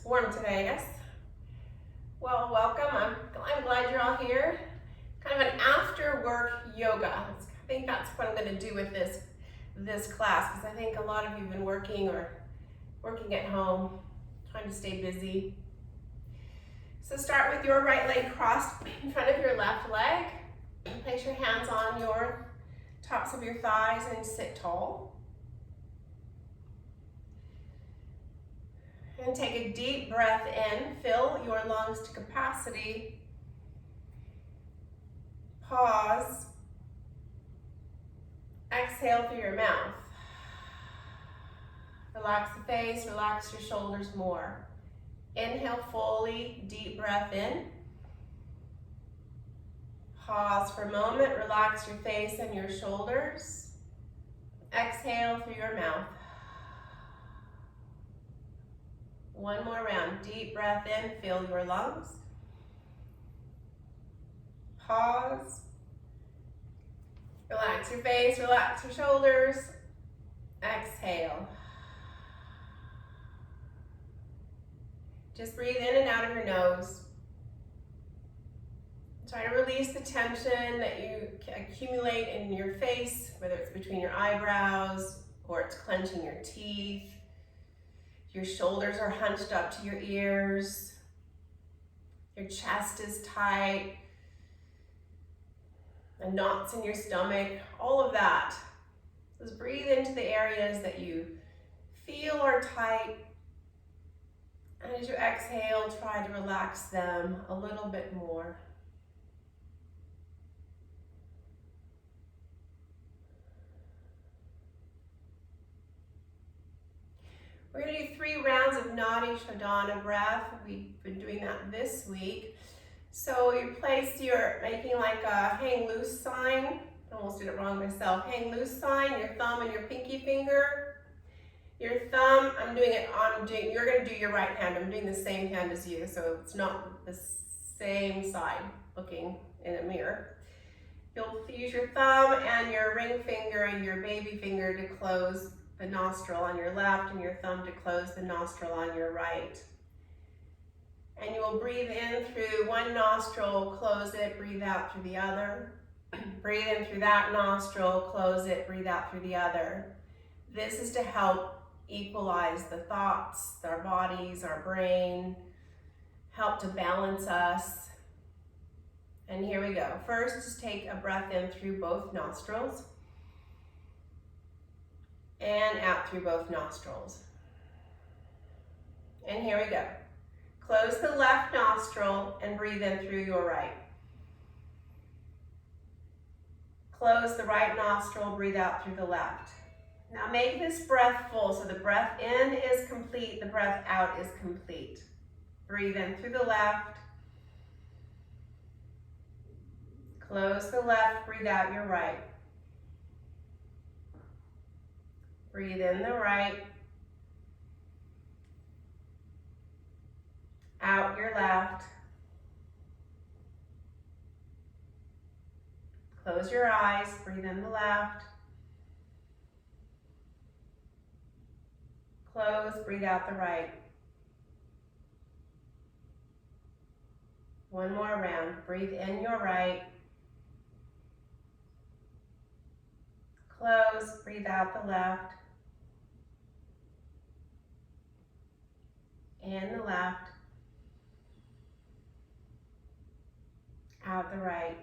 warm today, yes? Well, welcome. I'm glad you're all here. Kind of an after-work yoga. I think that's what I'm going to do with this class, because I think a lot of you have been working or working at home, trying to stay busy. So start with your right leg crossed in front of your left leg. Place your hands on your tops of your thighs and sit tall. And take a deep breath in, fill your lungs to capacity. Pause. Exhale through your mouth. Relax the face, relax your shoulders more. Inhale fully, deep breath in. Pause for a moment, relax your face and your shoulders. Exhale through your mouth. One more round, deep breath in, fill your lungs. Pause. Relax your face, relax your shoulders. Exhale. Just breathe in and out of your nose. Try to release the tension that you accumulate in your face, whether it's between your eyebrows or it's clenching your teeth. Your shoulders are hunched up to your ears. Your chest is tight. The knots in your stomach, all of that. Just breathe into the areas that you feel are tight. And as you exhale, try to relax them a little bit more. We're going to do 3 rounds of Nadi Shodhana breath. We've been doing that this week. So you place making like a hang loose sign. I almost did it wrong myself. Hang loose sign, your thumb and your pinky finger. Your thumb, you're going to do your right hand. I'm doing the same hand as you, so it's not the same side looking in a mirror. You'll use your thumb and your ring finger and your baby finger to close the nostril on your left and your thumb to close the nostril on your right. And you will breathe in through one nostril, close it, breathe out through the other. Breathe in through that nostril, close it, breathe out through the other. This is to help equalize the thoughts, our bodies, our brain, help to balance us. And here we go. First, just take a breath in through both nostrils. And out through both nostrils. And here we go. Close the left nostril and breathe in through your right. Close the right nostril, breathe out through the left. Now make this breath full, so the breath in is complete, the breath out is complete. Breathe in through the left. Close the left, breathe out your right. Breathe in the right. Out your left. Close your eyes, breathe in the left. Close, breathe out the right. One more round. Breathe in your right. Close, breathe out the left. And the left. Out the right.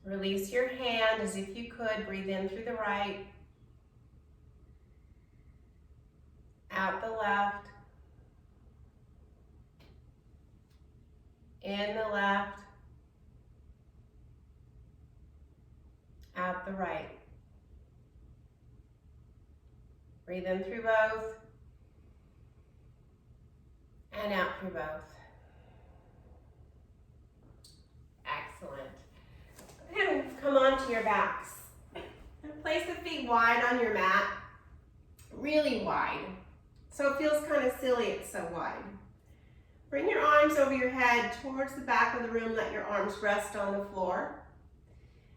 Release your hand as if you could. Breathe in through the right. Out the left. In the left. Out the right. Breathe in through both. And out through both. Excellent. And come onto your backs. And place the feet wide on your mat, really wide. So it feels kind of silly it's so wide. Bring your arms over your head towards the back of the room. Let your arms rest on the floor.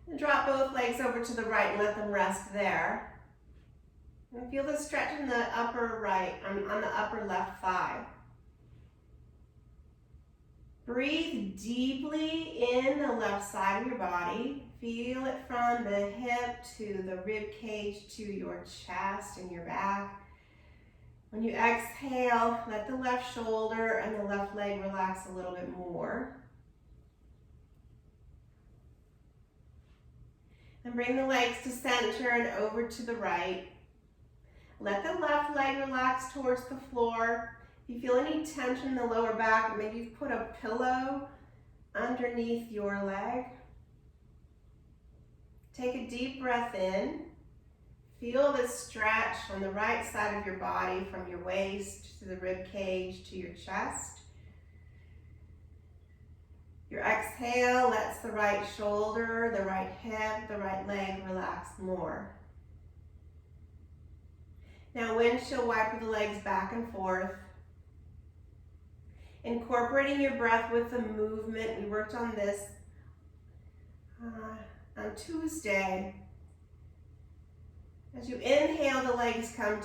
And drop both legs over to the right and let them rest there. And feel the stretch in the upper right, on the upper left thigh. Breathe deeply in the left side of your body. Feel it from the hip to the rib cage to your chest and your back. When you exhale, let the left shoulder and the left leg relax a little bit more. And bring the legs to center and over to the right. Let the left leg relax towards the floor. If you feel any tension in the lower back, maybe you've put a pillow underneath your leg. Take a deep breath in. Feel the stretch on the right side of your body from your waist to the rib cage to your chest. Your exhale lets the right shoulder, the right hip, the right leg relax more. Now windshield wiper the legs back and forth. Incorporating your breath with the movement. We worked on this on Tuesday. As you inhale, the legs come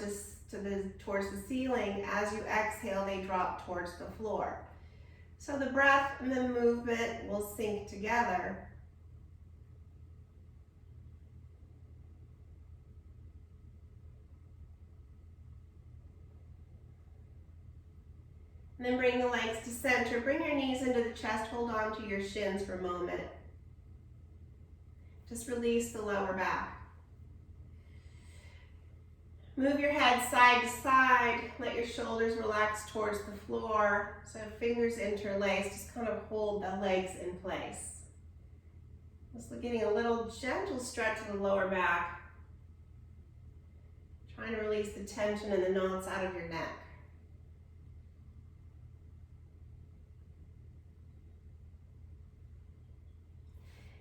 towards the ceiling. As you exhale, they drop towards the floor. So the breath and the movement will sync together. And then bring the legs to center. Bring your knees into the chest. Hold on to your shins for a moment. Just release the lower back. Move your head side to side. Let your shoulders relax towards the floor. So fingers interlace. Just kind of hold the legs in place. Just getting a little gentle stretch of the lower back. Trying to release the tension and the knots out of your neck.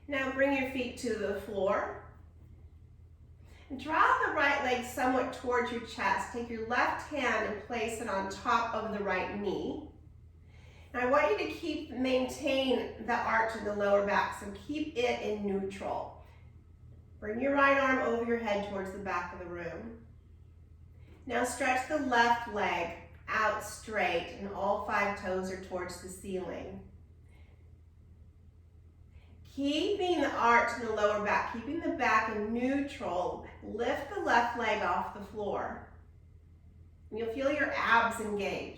Now bring your feet to the floor. Draw the right leg somewhat towards your chest. Take your left hand and place it on top of the right knee. And I want you to maintain the arch in the lower back, so keep it in neutral. Bring your right arm over your head towards the back of the room. Now stretch the left leg out straight and all 5 toes are towards the ceiling. Keeping the arch in the lower back, keeping the back in neutral, lift the left leg off the floor. And you'll feel your abs engage.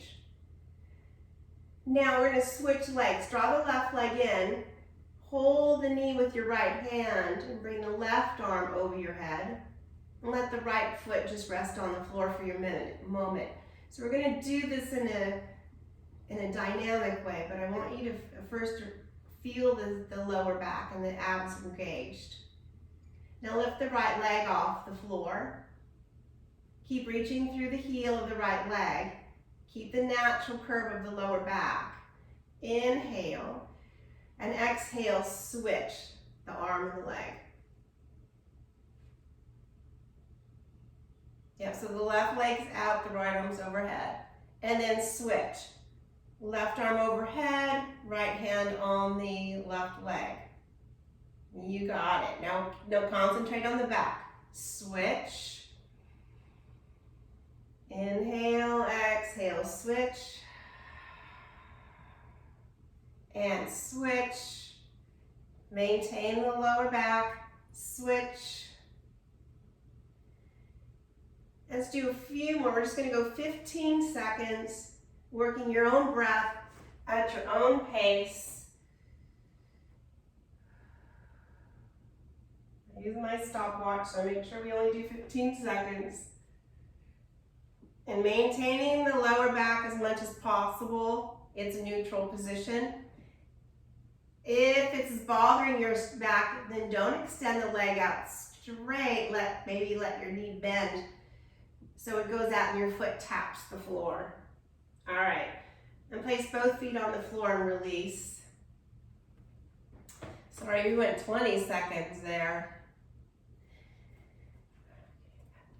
Now we're going to switch legs. Draw the left leg in, hold the knee with your right hand, and bring the left arm over your head. And let the right foot just rest on the floor for your moment. So we're going to do this in a dynamic way, but I want you to first feel the lower back and the abs engaged. Now lift the right leg off the floor. Keep reaching through the heel of the right leg. Keep the natural curve of the lower back. Inhale and exhale, switch the arm and the leg. Yeah, so the left leg's out, the right arm's overhead. And then switch. Left arm overhead, right hand on the left leg. You got it. Now concentrate on the back. Switch. Inhale, exhale, switch. And switch. Maintain the lower back. Switch. Let's do a few more. We're just going to go 15 seconds. Working your own breath at your own pace. I use my stopwatch, so make sure we only do 15 seconds. And maintaining the lower back as much as possible. It's a neutral position. If it's bothering your back, then don't extend the leg out straight. Maybe let your knee bend so it goes out and your foot taps the floor. All right, and place both feet on the floor and release. Sorry, we went 20 seconds there.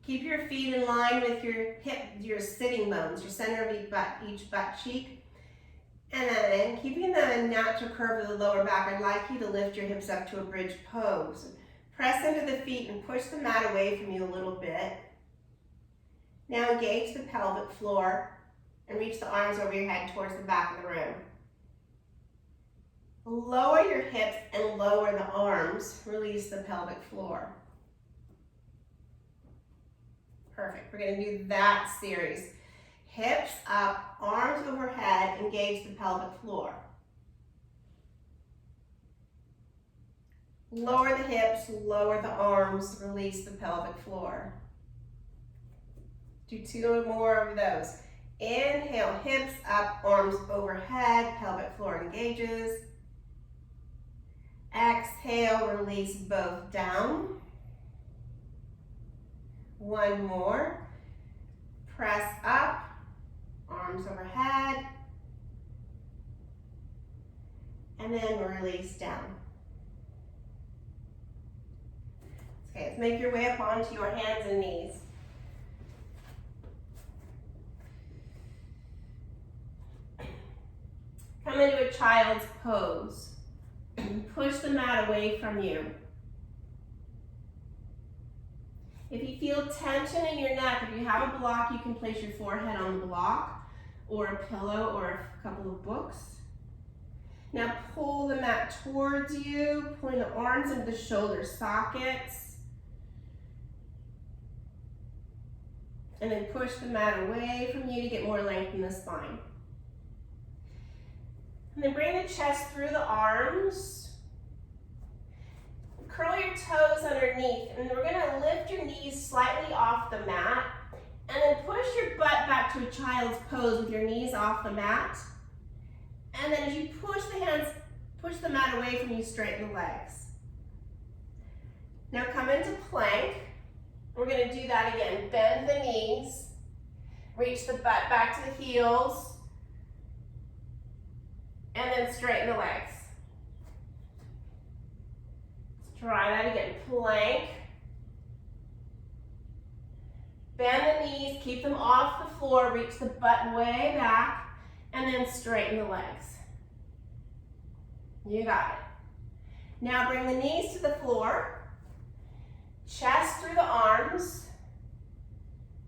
Keep your feet in line with your sitting bones, your center of each butt cheek. And then keeping the natural curve of the lower back, I'd like you to lift your hips up to a bridge pose. Press into the feet and push the mat away from you a little bit. Now engage the pelvic floor and reach the arms over your head towards the back of the room. Lower your hips and lower the arms. Release the pelvic floor. Perfect. We're going to do that series. Hips up, arms overhead, engage the pelvic floor. Lower the hips, lower the arms, release the pelvic floor. Do 2 more of those. Inhale, hips up, arms overhead, pelvic floor engages. Exhale, release both down. 1 more. Press up, arms overhead. And then release down. Okay, let's make your way up onto your hands and knees. Come into a child's pose. Push the mat away from you. If you feel tension in your neck, if you have a block, you can place your forehead on the block or a pillow or a couple of books. Now pull the mat towards you, pulling the arms into the shoulder sockets. And then push the mat away from you to get more length in the spine. And then bring the chest through the arms. Curl your toes underneath, and we're gonna lift your knees slightly off the mat, and then push your butt back to a child's pose with your knees off the mat. And then as you push the hands, push the mat away from you, straighten the legs. Now come into plank. We're gonna do that again. Bend the knees, reach the butt back to the heels, and then straighten the legs. Let's try that again. Plank. Bend the knees, keep them off the floor, reach the butt way back, and then straighten the legs. You got it. Now bring the knees to the floor. Chest through the arms,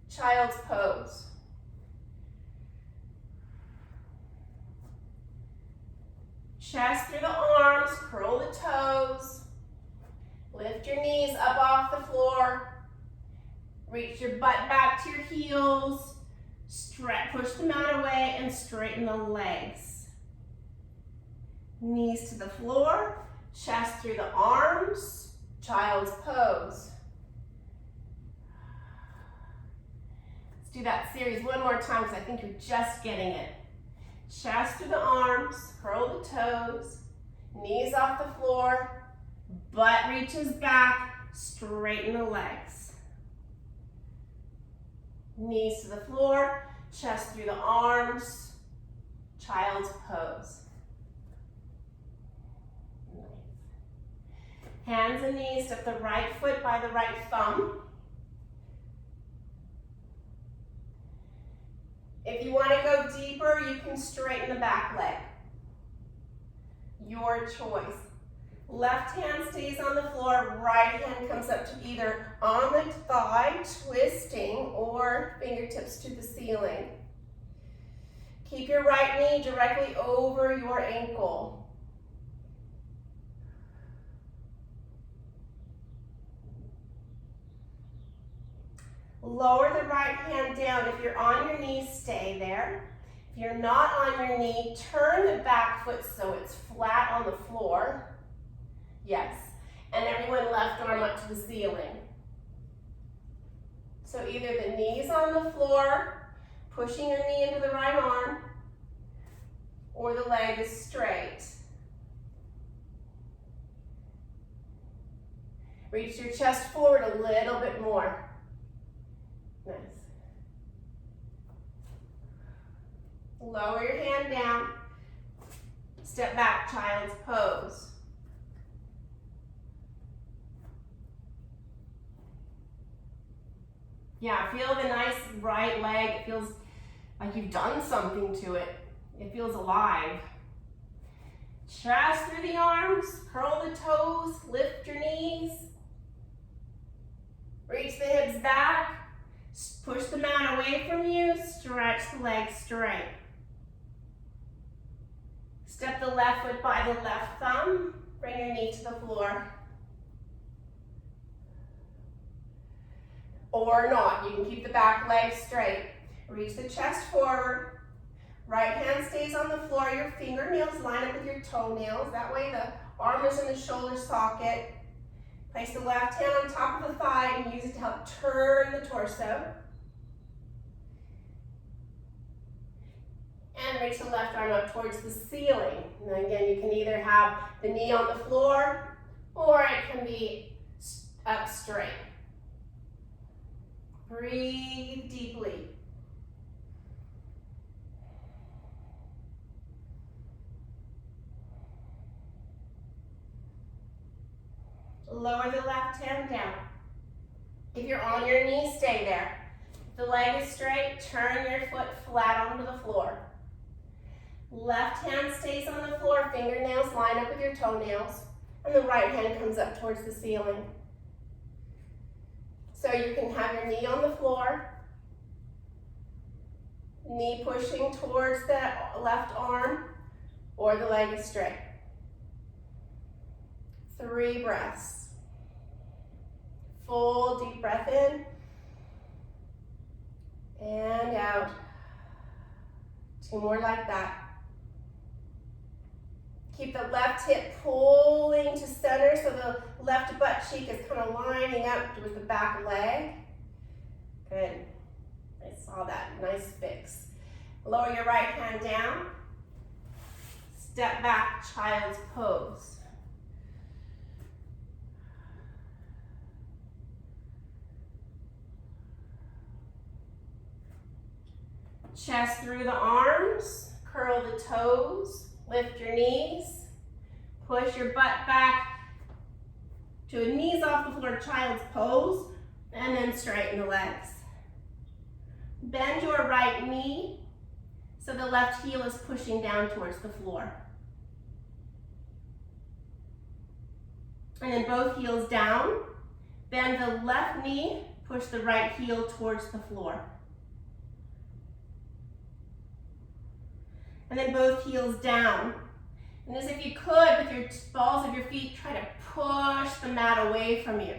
child's pose. Chest through the arms, curl the toes, lift your knees up off the floor, reach your butt back to your heels, push the mat away and straighten the legs. Knees to the floor, chest through the arms, child's pose. Let's do that series 1 more time because I think you're just getting it. Chest through the arms, curl the toes, knees off the floor, butt reaches back, straighten the legs. Knees to the floor, chest through the arms, child's pose. Hands and knees, step the right foot by the right thumb. If you want to go deeper, you can straighten the back leg. Your choice. Left hand stays on the floor, right hand comes up to either on the thigh, twisting, or fingertips to the ceiling. Keep your right knee directly over your ankle. Lower the right hand down. If you're on your knee, stay there. If you're not on your knee, turn the back foot so it's flat on the floor. Yes. And everyone left arm up to the ceiling. So either the knee's on the floor, pushing your knee into the right arm, or the leg is straight. Reach your chest forward a little bit more. Nice. Lower your hand down. Step back, child's pose. Yeah, feel the nice right leg. It feels like you've done something to it. It feels alive. Chest through the arms, curl the toes, lift your knees. Reach the hips back. Push the mat away from you, stretch the legs straight. Step the left foot by the left thumb, bring your knee to the floor. Or not, you can keep the back leg straight. Reach the chest forward. Right hand stays on the floor, your fingernails line up with your toenails. That way the arm is in the shoulder socket. Place the left hand on top of the thigh and use it to help turn the torso. And reach the left arm up towards the ceiling. And again, you can either have the knee on the floor or it can be up straight. Breathe deeply. Lower the left hand down. If you're on your knee, stay there. If the leg is straight, turn your foot flat onto the floor. Left hand stays on the floor, fingernails line up with your toenails, and the right hand comes up towards the ceiling. So you can have your knee on the floor, knee pushing towards the left arm, or the leg is straight. 3 breaths. Full deep breath in and out. 2 more like that. Keep the left hip pulling to center so the left butt cheek is kind of lining up with the back leg. Good. I saw that. Nice fix. Lower your right hand down. Step back, child's pose. Chest through the arms, curl the toes, lift your knees, push your butt back to a knees off the floor, child's pose, and then straighten the legs. Bend your right knee so the left heel is pushing down towards the floor. And then both heels down, bend the left knee, push the right heel towards the floor. And then both heels down. And as if you could, with your balls of your feet, try to push the mat away from you.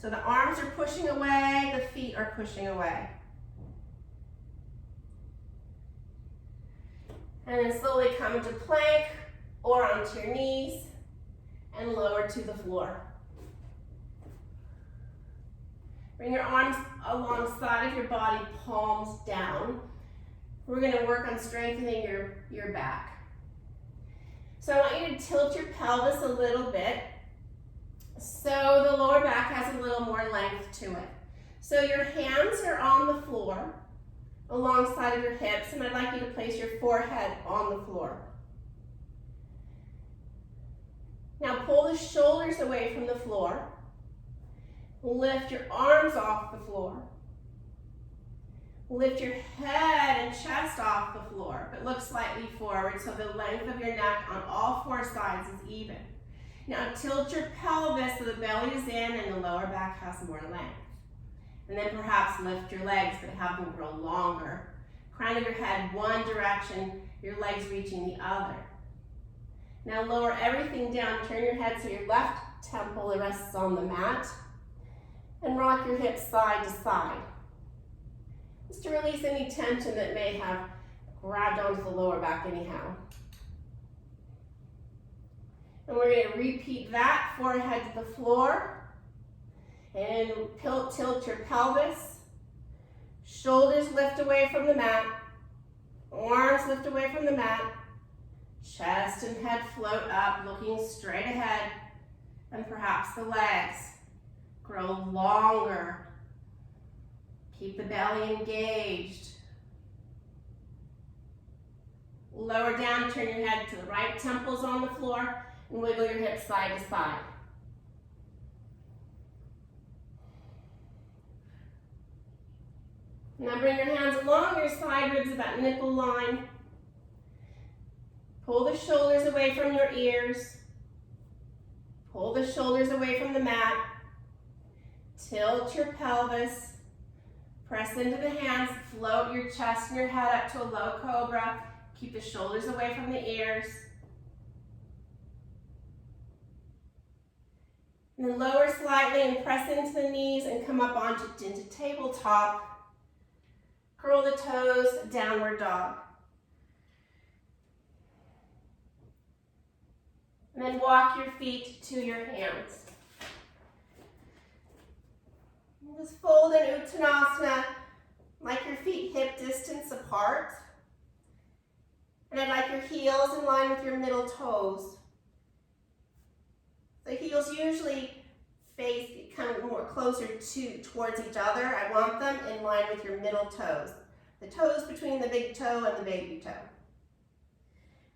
So the arms are pushing away, the feet are pushing away. And then slowly come into plank or onto your knees and lower to the floor. Bring your arms alongside of your body, palms down. We're going to work on strengthening your back. So I want you to tilt your pelvis a little bit so the lower back has a little more length to it. So your hands are on the floor alongside of your hips, and I'd like you to place your forehead on the floor. Now pull the shoulders away from the floor. Lift your arms off the floor. Lift your head and chest off the floor, but look slightly forward so the length of your neck on all 4 sides is even. Now tilt your pelvis so the belly is in and the lower back has more length. And then perhaps lift your legs, but have them grow longer. Crown of your head one direction, your legs reaching the other. Now lower everything down, turn your head so your left temple rests on the mat, and rock your hips side to side. Just to release any tension that may have grabbed onto the lower back anyhow. And we're going to repeat that, forehead to the floor. And tilt your pelvis. Shoulders lift away from the mat. Arms lift away from the mat. Chest and head float up, looking straight ahead. And perhaps the legs grow longer. Keep the belly engaged. Lower down, turn your head to the right, temples on the floor, and wiggle your hips side to side. Now bring your hands along your side ribs at that nipple line. Pull the shoulders away from your ears. Pull the shoulders away from the mat. Tilt your pelvis. Press into the hands, float your chest and your head up to a low cobra. Keep the shoulders away from the ears. And then lower slightly and press into the knees and come up into tabletop. Curl the toes, downward dog. And then walk your feet to your hands. And just fold in Uttanasana, like your feet hip distance apart. And I'd like your heels in line with your middle toes. The heels usually come more closer towards each other. I want them in line with your middle toes. The toes between the big toe and the baby toe.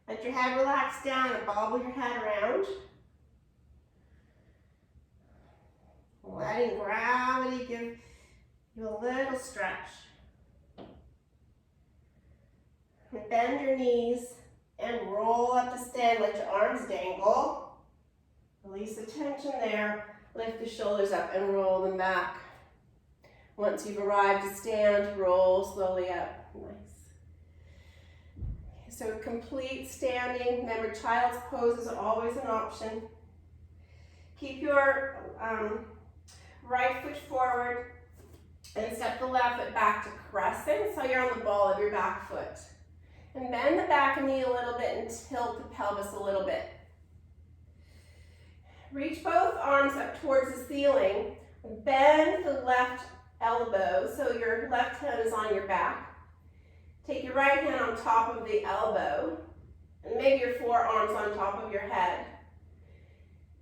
Let your head relax down and bobble your head around. Letting gravity give you a little stretch. And bend your knees and roll up to stand. Let your arms dangle. Release the tension there. Lift the shoulders up and roll them back. Once you've arrived to stand, roll slowly up. Nice. So complete standing. Remember, child's pose is always an option. Keep your right foot forward and step the left foot back to crescent so you're on the ball of your back foot. And bend the back knee a little bit and tilt the pelvis a little bit. Reach both arms up towards the ceiling. Bend the left elbow so your left hand is on your back. Take your right hand on top of the elbow and maybe your forearms on top of your head.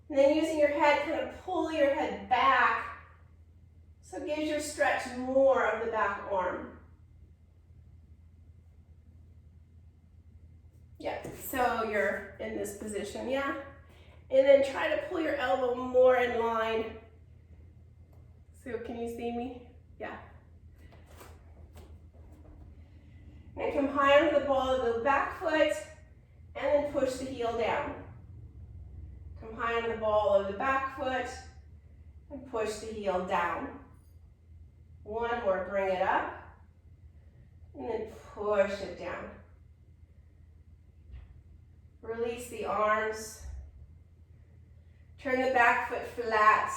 And then using your head, kind of pull your head back so it gives your stretch more of the back arm. Yeah, so you're in this position, yeah? And then try to pull your elbow more in line. So can you see me? Yeah. And come high onto the ball of the back foot and then push the heel down. Come high on the ball of the back foot and push the heel down. One more, bring it up and then push it down. Release the arms. Turn the back foot flat.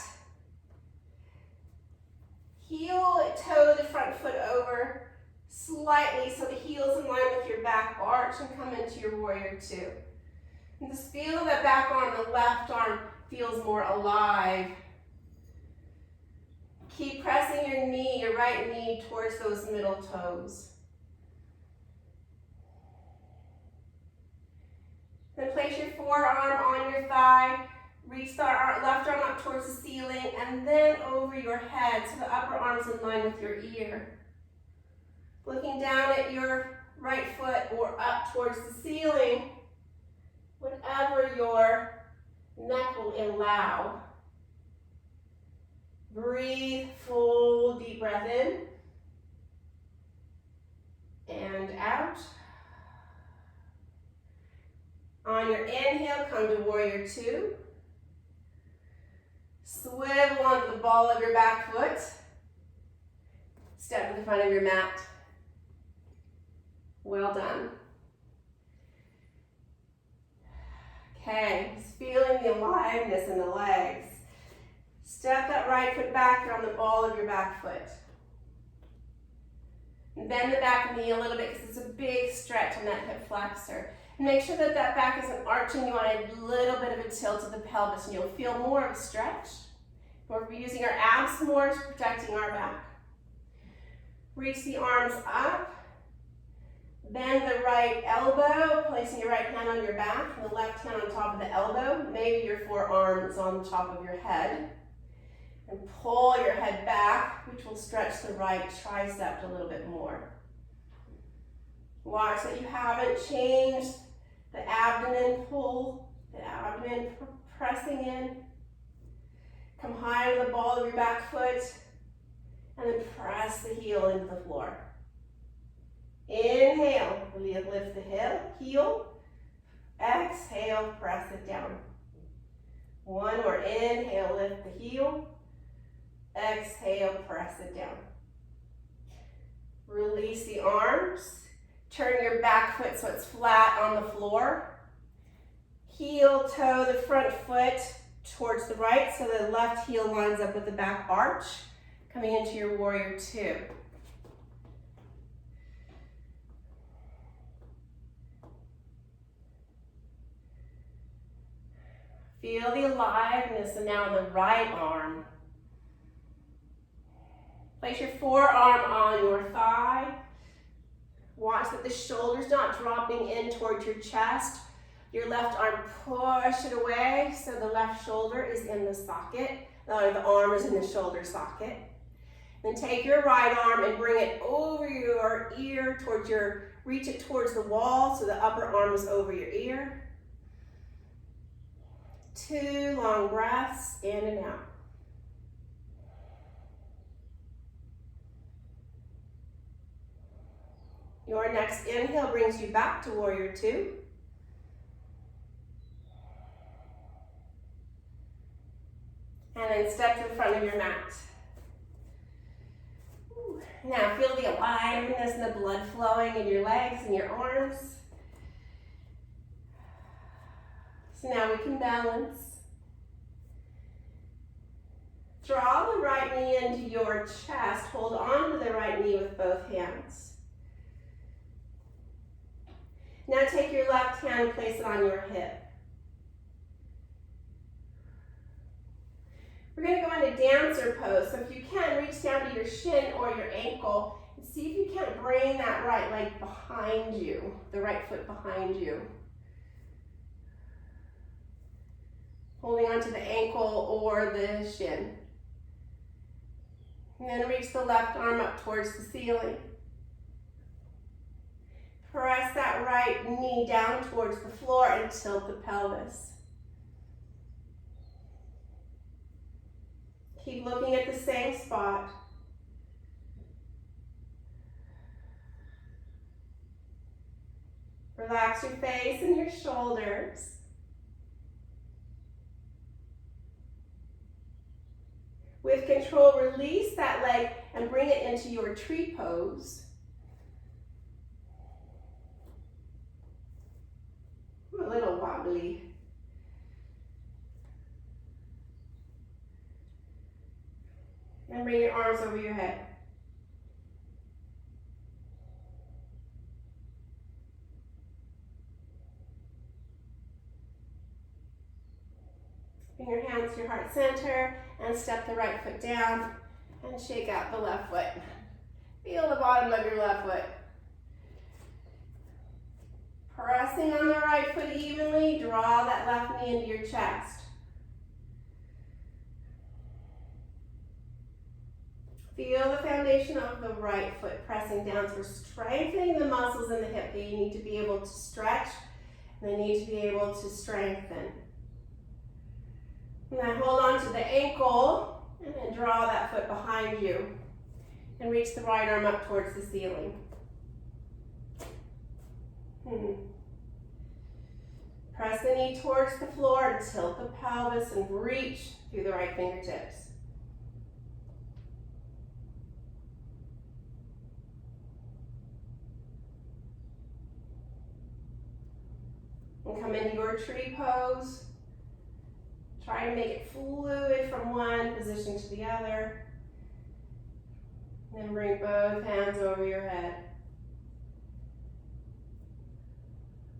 Heel toe the front foot over slightly so the heel's in line with your back arch and come into your warrior two. And just feel that back arm, the left arm feels more alive. Keep pressing your knee, your right knee towards those middle toes. Then place your forearm on your thigh. Reach the left arm up towards the ceiling and then over your head so the upper arm's in line with your ear. Looking down at your right foot or up towards the ceiling, whatever your neck will allow. Breathe, full deep breath in and out. On your inhale, come to warrior two. Swivel onto the ball of your back foot. Step to the front of your mat. Well done. Okay, just feeling the aliveness in the legs. Step that right foot back, you're on the ball of your back foot. And bend the back knee a little bit because it's a big stretch in that hip flexor. And make sure that that back isn't arching. You want a little bit of a tilt of the pelvis and you'll feel more of a stretch. We're using our abs more, protecting our back. Reach the arms up. Bend the right elbow, placing your right hand on your back and the left hand on top of the elbow. Maybe your forearm is on the top of your head. And pull your head back, which will stretch the right tricep a little bit more. Watch that you haven't changed the abdomen pull, the abdomen pressing in. Come high on the ball of your back foot and then press the heel into the floor. Inhale, lift the heel. Exhale, press it down. One more, inhale, lift the heel. Exhale, press it down. Release the arms. Turn your back foot so it's flat on the floor. Heel toe the front foot towards the right so the left heel lines up with the back arch. Coming into your warrior two. Feel the aliveness and now on the right arm. Place your forearm on your thigh. Watch that the shoulder's not dropping in towards your chest. Your left arm, push it away so the left shoulder is in the socket. The arm is in the shoulder socket. Then take your right arm and bring it over your ear towards reach it towards the wall so the upper arm is over your ear. 2 long breaths, in and out. Your next inhale brings you back to warrior two. And then step to the front of your mat. Now feel the aliveness and the blood flowing in your legs and your arms. So now we can balance. Draw the right knee into your chest. Hold on to the right knee with both hands. Now take your left hand and place it on your hip. We're going to go into dancer pose. So if you can, reach down to your shin or your ankle and see if you can't bring that right leg behind you, the right foot behind you. Holding onto the ankle or the shin. And then reach the left arm up towards the ceiling. Press that right knee down towards the floor and tilt the pelvis. Keep looking at the same spot. Relax your face and your shoulders. With control, release that leg and bring it into your tree pose. A little wobbly. And bring your arms over your head. Bring your hands to your heart center and step the right foot down and shake out the left foot. Feel the bottom of your left foot. Pressing on the right foot evenly, draw that left knee into your chest. Feel the foundation of the right foot pressing down. So we're strengthening the muscles in the hip. They need to be able to stretch, and they need to be able to strengthen. And then hold on to the ankle, and then draw that foot behind you. And reach the right arm up towards the ceiling. Press the knee towards the floor and tilt the pelvis and reach through the right fingertips. And come into your tree pose. Try to make it fluid from one position to the other. And bring both hands over your head.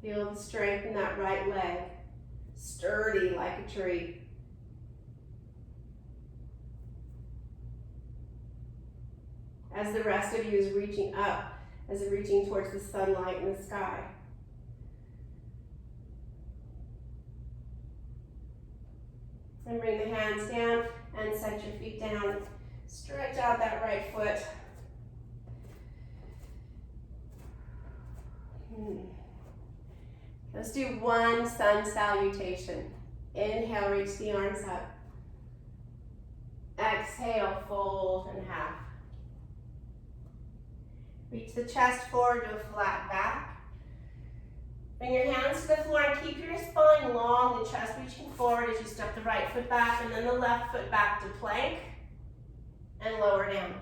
Feel the strength in that right leg, sturdy like a tree. As the rest of you is reaching up, as it's reaching towards the sunlight in the sky. And bring the hands down and set your feet down. Stretch out that right foot. Let's do one sun salutation. Inhale, reach the arms up. Exhale, fold in half. Reach the chest forward to a flat back. Bring your hands to the floor and keep your spine long, the chest reaching forward as you step the right foot back and then the left foot back to plank and lower down.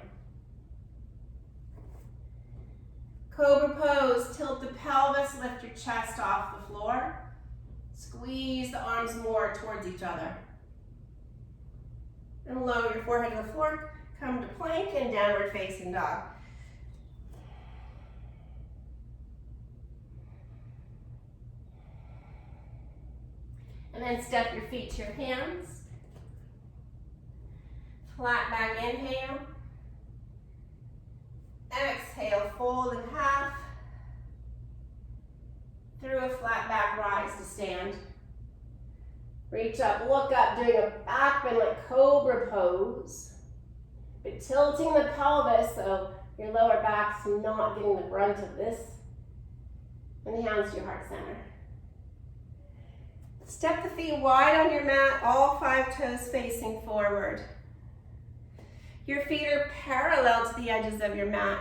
Cobra pose, tilt the pelvis, lift your chest off the floor. Squeeze the arms more towards each other. And lower your forehead to the floor, come to plank and downward facing dog. And then step your feet to your hands. Flat back inhale. Exhale, fold in half. Through a flat back rise to stand. Reach up, look up, doing a back bend like Cobra pose. But tilting the pelvis so your lower back's not getting the brunt of this. And hands to your heart center. Step the feet wide on your mat, all 5 toes facing forward. Your feet are parallel to the edges of your mat.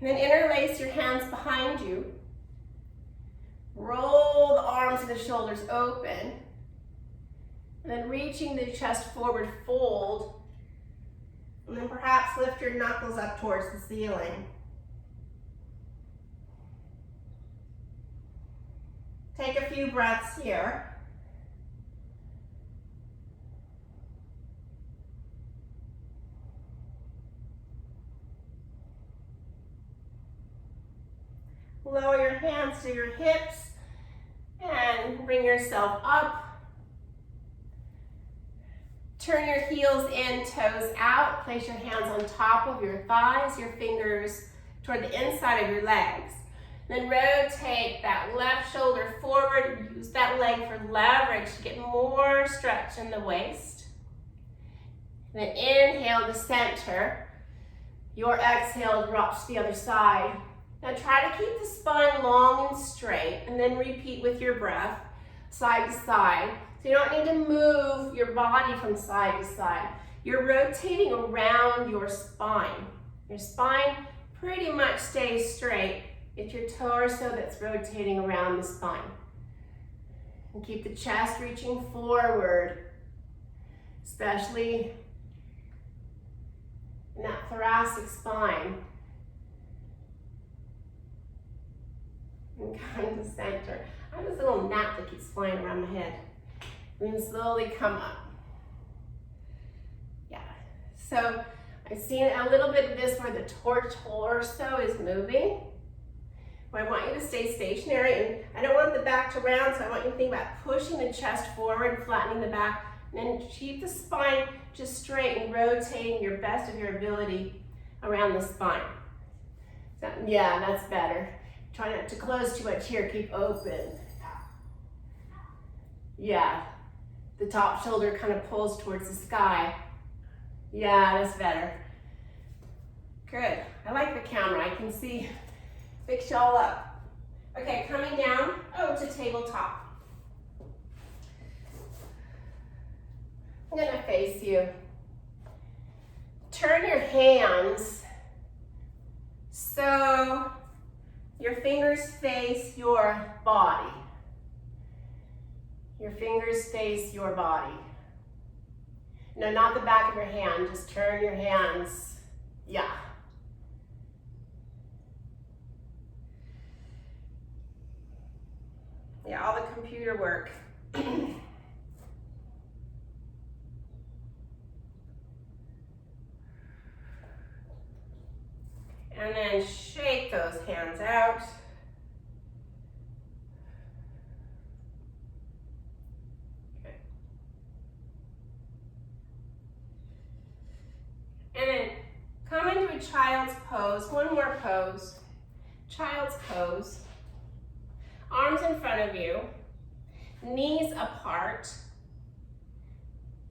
And then interlace your hands behind you. Roll the arms and the shoulders open. And then reaching the chest forward, fold. And then perhaps lift your knuckles up towards the ceiling. Take a few breaths here. Lower your hands to your hips and bring yourself up. Turn your heels in, toes out. Place your hands on top of your thighs, your fingers toward the inside of your legs. Then rotate that left shoulder forward. Use that leg for leverage to get more stretch in the waist. Then inhale to center. Your exhale drops to the other side. Now try to keep the spine long and straight, and then repeat with your breath, side to side. So you don't need to move your body from side to side. You're rotating around your spine. Your spine pretty much stays straight. It's your torso that's rotating around the spine. And keep the chest reaching forward, especially in that thoracic spine. And come to center. I have this little gnat that keeps flying around my head. And then slowly come up. Yeah. So I've seen a little bit of this where the torso is moving. I want you to stay stationary, and I don't want the back to round, so I want you to think about pushing the chest forward, flattening the back, and then keep the spine just straight and rotating your best of your ability around the spine. So, yeah, that's better. Try not to close too much here, keep open. Yeah, the top shoulder kind of pulls towards the sky. Yeah, that's better. Good, I like the camera, I can see. Fix y'all up. Okay, coming down, to tabletop. I'm gonna face you. Turn your hands so your fingers face your body. Your fingers face your body. No, not the back of your hand, just turn your hands, yeah. Yeah, all the computer work. And then shake those hands out. Okay. And then come into a child's pose. One more pose. Child's pose. Arms in front of you, knees apart.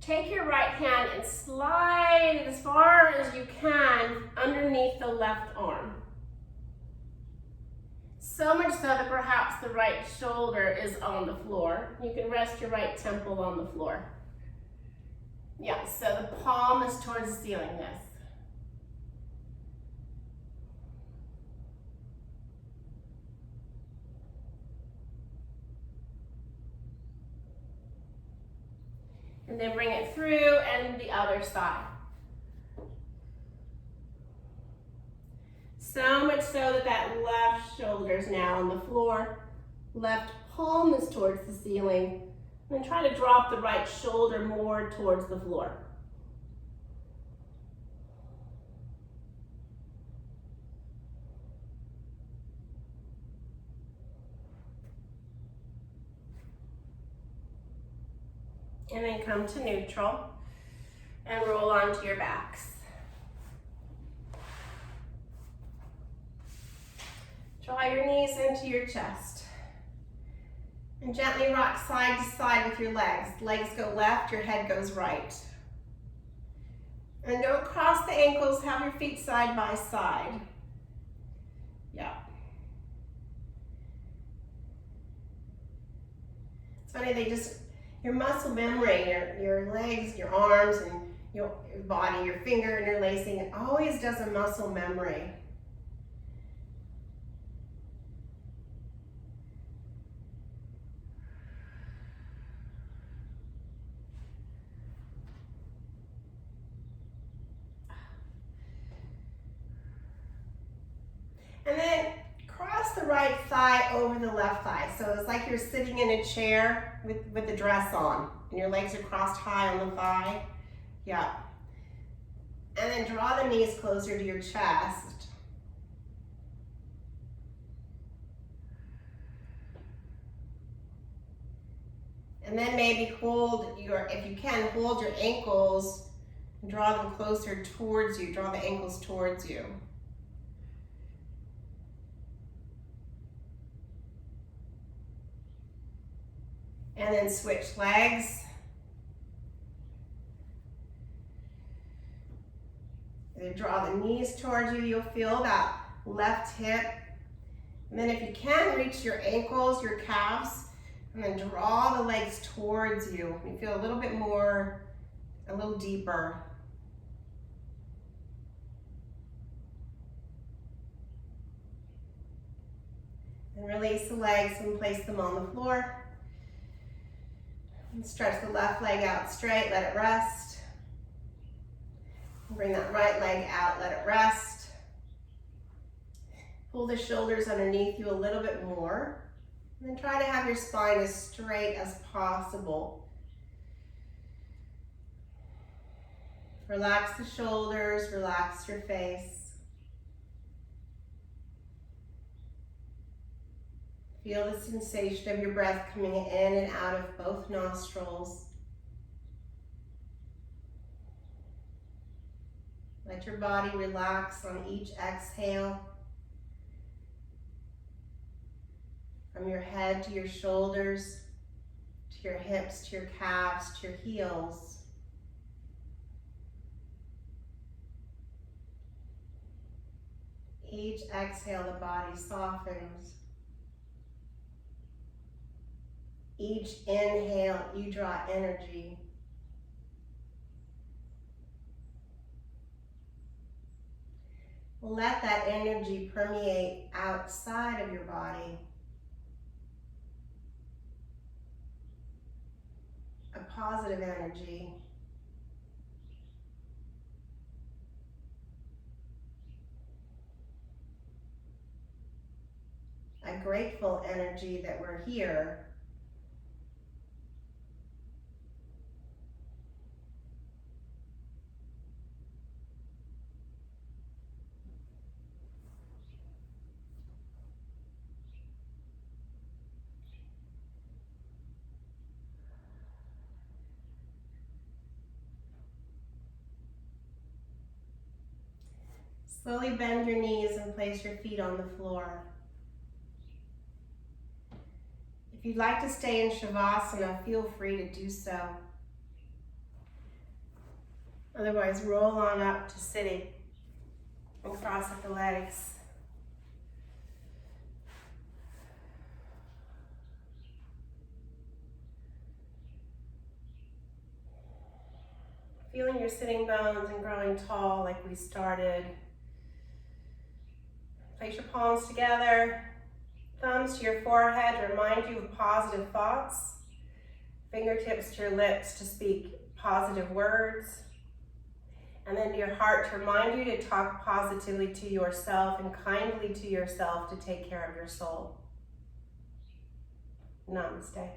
Take your right hand and slide it as far as you can underneath the left arm. So much so that perhaps the right shoulder is on the floor. You can rest your right temple on the floor. Yeah, so the palm is towards the ceiling, this. And then bring it through and the other side. So much so that that left shoulder is now on the floor. Left palm is towards the ceiling. And then try to drop the right shoulder more towards the floor. And then come to neutral and roll onto your backs. Draw your knees into your chest. And gently rock side to side with your legs. Legs go left, your head goes right. And don't cross the ankles, have your feet side by side. Yeah. It's funny, your muscle memory, your legs, your arms, and your body, your finger interlacing, it always does a muscle memory. And then cross the right thigh over the left thigh. So it's like you're sitting in a chair with the dress on and your legs are crossed high on the thigh. Yeah. And then draw the knees closer to your chest. And then maybe if you can, hold your ankles and draw them closer towards you. Draw the ankles towards you. And then switch legs. And draw the knees towards you. You'll feel that left hip. And then if you can, reach your ankles, your calves, and then draw the legs towards you. You feel a little bit more, a little deeper. And release the legs and place them on the floor. And stretch the left leg out straight, let it rest. Bring that right leg out, let it rest. Pull the shoulders underneath you a little bit more. And then try to have your spine as straight as possible. Relax the shoulders, relax your face. Feel the sensation of your breath coming in and out of both nostrils. Let your body relax on each exhale. From your head to your shoulders, to your hips, to your calves, to your heels. Each exhale, the body softens. Each inhale, you draw energy. Let that energy permeate outside of your body. A positive energy. A grateful energy that we're here. Slowly bend your knees and place your feet on the floor. If you'd like to stay in Shavasana, feel free to do so. Otherwise, roll on up to sitting and cross up the legs. Feeling your sitting bones and growing tall like we started. Place your palms together, thumbs to your forehead to remind you of positive thoughts, fingertips to your lips to speak positive words, And then your heart to remind you to talk positively to yourself and kindly to yourself to take care of your soul. Namaste.